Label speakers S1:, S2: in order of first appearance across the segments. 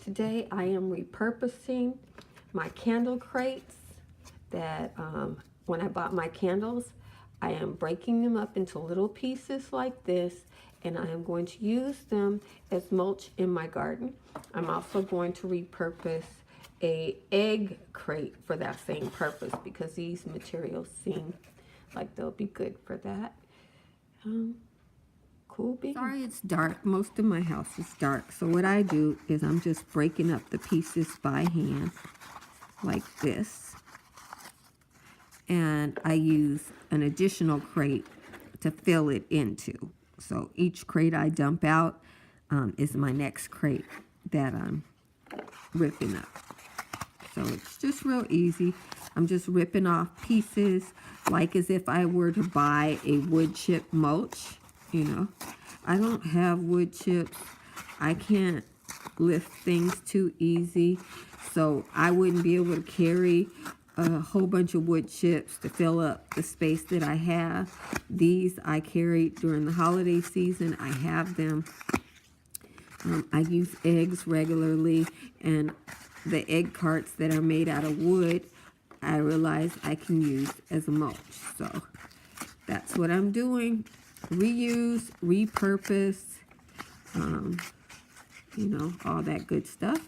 S1: Today I am repurposing my candle crates that when I bought my candles, I am breaking them up into little pieces like this, and I am going to use them as mulch in my garden. I'm also going to repurpose a egg crate for that same purpose because these materials seem like they'll be good for that. Cool beans. Sorry it's dark. Most of my house is dark. So what I do is I'm just breaking up the pieces by hand like this. And I use an additional crate to fill it into. So each crate I dump out is my next crate that I'm ripping up. So it's just real easy. I'm just ripping off pieces like as if I were to buy a wood chip mulch. You know, I don't have wood chips. I can't lift things too easy. So I wouldn't be able to carry a whole bunch of wood chips to fill up the space that I have. These I carried during the holiday season. I have them. I use eggs regularly, and the egg carts that are made out of wood, I realize I can use as a mulch. So that's what I'm doing. Reuse, repurpose, you know, all that good stuff.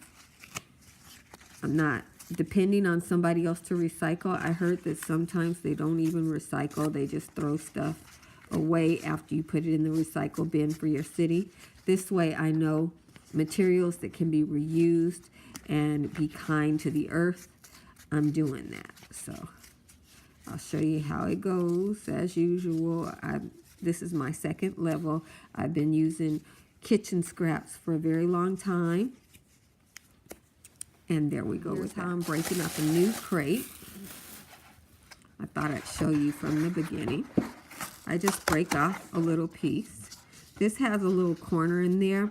S1: I'm not depending on somebody else to recycle. I heard that sometimes they don't even recycle. They just throw stuff away after you put it in the recycle bin for your city. This way I know materials that can be reused and be kind to the earth. I'm doing that. So I'll show you how it goes. As usual, this is my second level. I've been using kitchen scraps for a very long time. And there we go. Here's how I'm breaking up a new crate. I thought I'd show you from the beginning. I just break off a little piece. This has a little corner in there.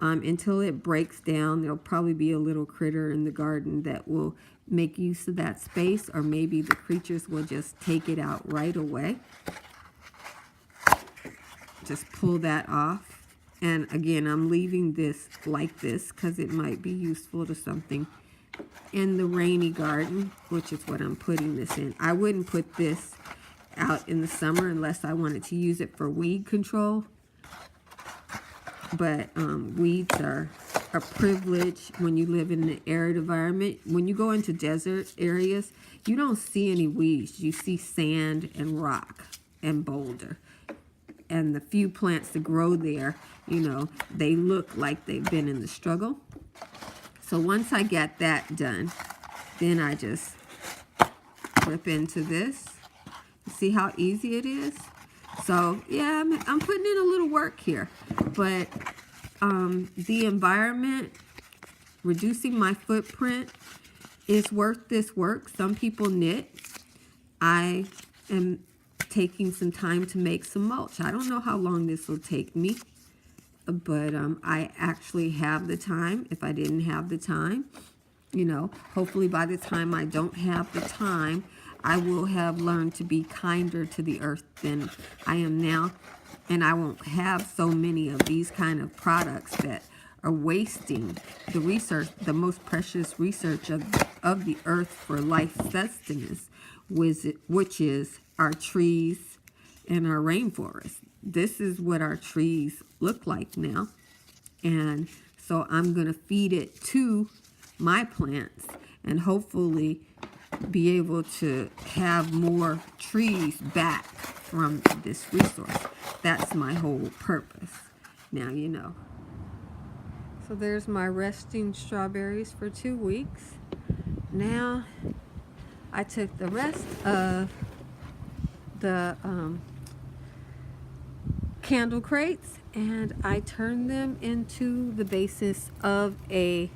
S1: Until it breaks down, there'll probably be a little critter in the garden that will make use of that space, or maybe the creatures will just take it out right away. Just pull that off. And again, I'm leaving this like this because it might be useful to something in the rainy garden, which is what I'm putting this in. I wouldn't put this out in the summer unless I wanted to use it for weed control. But weeds are a privilege when you live in an arid environment. When you go into desert areas, you don't see any weeds. You see sand and rock and boulder. And the few plants that grow there, you know, they look like they've been in the struggle. So once I get that done, then I just rip into this. See how easy it is? So yeah, I'm putting in a little work here, but the environment, reducing my footprint is worth this work. Some people knit. I am taking some time to make some mulch. I don't know how long this will take me, but I actually have the time. If I didn't have the time, you know, hopefully by the time I don't have the time, I will have learned to be kinder to the earth than I am now, and I won't have so many of these kind of products that are wasting the research, the most precious research of the earth for life sustenance, which is our trees and our rainforest. This is what our trees look like now, and so I'm going to feed it to my plants and hopefully be able to have more trees back from this resource. That's my whole purpose. Now you know. So there's my resting strawberries for 2 weeks. Now I took the rest of the candle crates and I turned them into the basis of a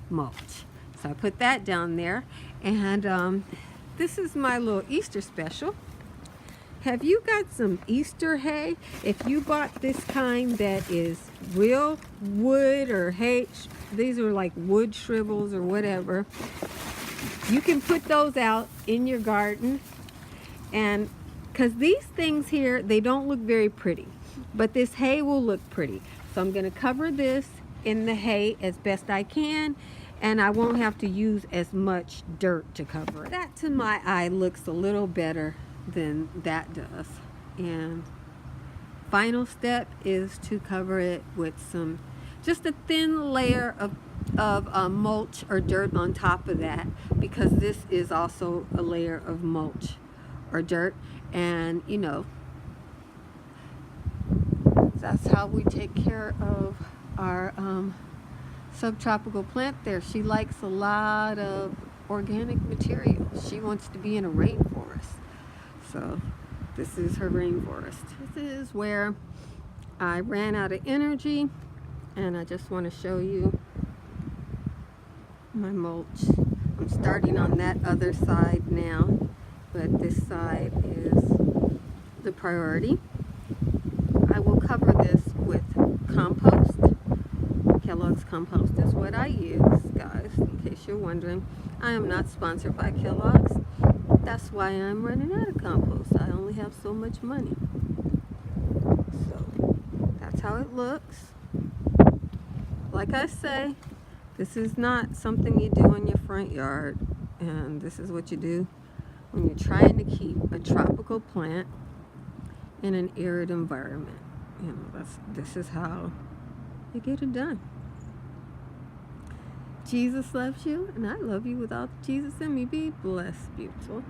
S1: mulch. So I put that down there, and this is my little Easter special. Have you got some Easter hay? If you bought this kind that is real wood or hay, these are like wood shrivels or whatever, you can put those out in your garden. And because these things here, they don't look very pretty, but this hay will look pretty. So I'm going to cover this in the hay as best I can, and I won't have to use as much dirt to cover it. That to my eye looks a little better than that does. And final step is to cover it with just a thin layer of mulch or dirt on top of that, because this is also a layer of mulch or dirt. And you know, that's how we take care of our subtropical plant there. She likes a lot of organic material. She wants to be in a rainforest. So this is her rainforest. This is where I ran out of energy, and I just want to show you my mulch. I'm starting on that other side now, but this side is the priority. I will cover this with compost. Kellogg's compost is what I use, guys, in case you're wondering. I am not sponsored by Kellogg's. That's why I'm running out of compost. I only have so much money. So that's how it looks. Like I say, this is not something you do in your front yard, and this is what you do when you're trying to keep a tropical plant in an arid environment. You know, this is how you get it done. Jesus loves you, and I love you with all Jesus in me. Be blessed, beautiful.